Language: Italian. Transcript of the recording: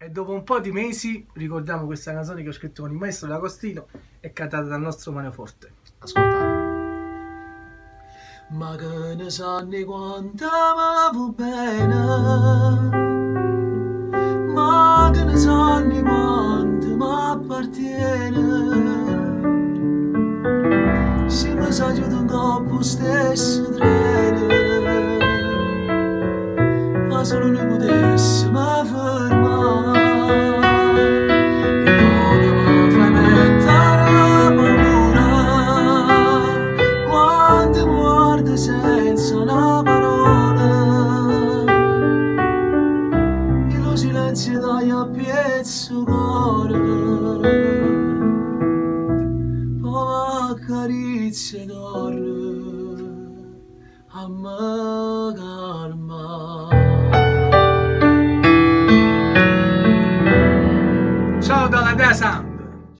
E dopo un po' di mesi ricordiamo questa canzone che ho scritto con il maestro D'Agostino e cantata dal nostro Maneforte. Ascoltare. Ma che ne sanno quanto amavo bene, ma che ne sanno quanto mi appartiene. Se mi saggio d'un coppo stesso treno, ma se non ne potesse mi fermare, e voglio mi fai mettere paura quando mi guardi senza una parola, e lo silenzio dai a piezzo cuore, ma carizia d'oro a me calma. Ciao dalla Desa!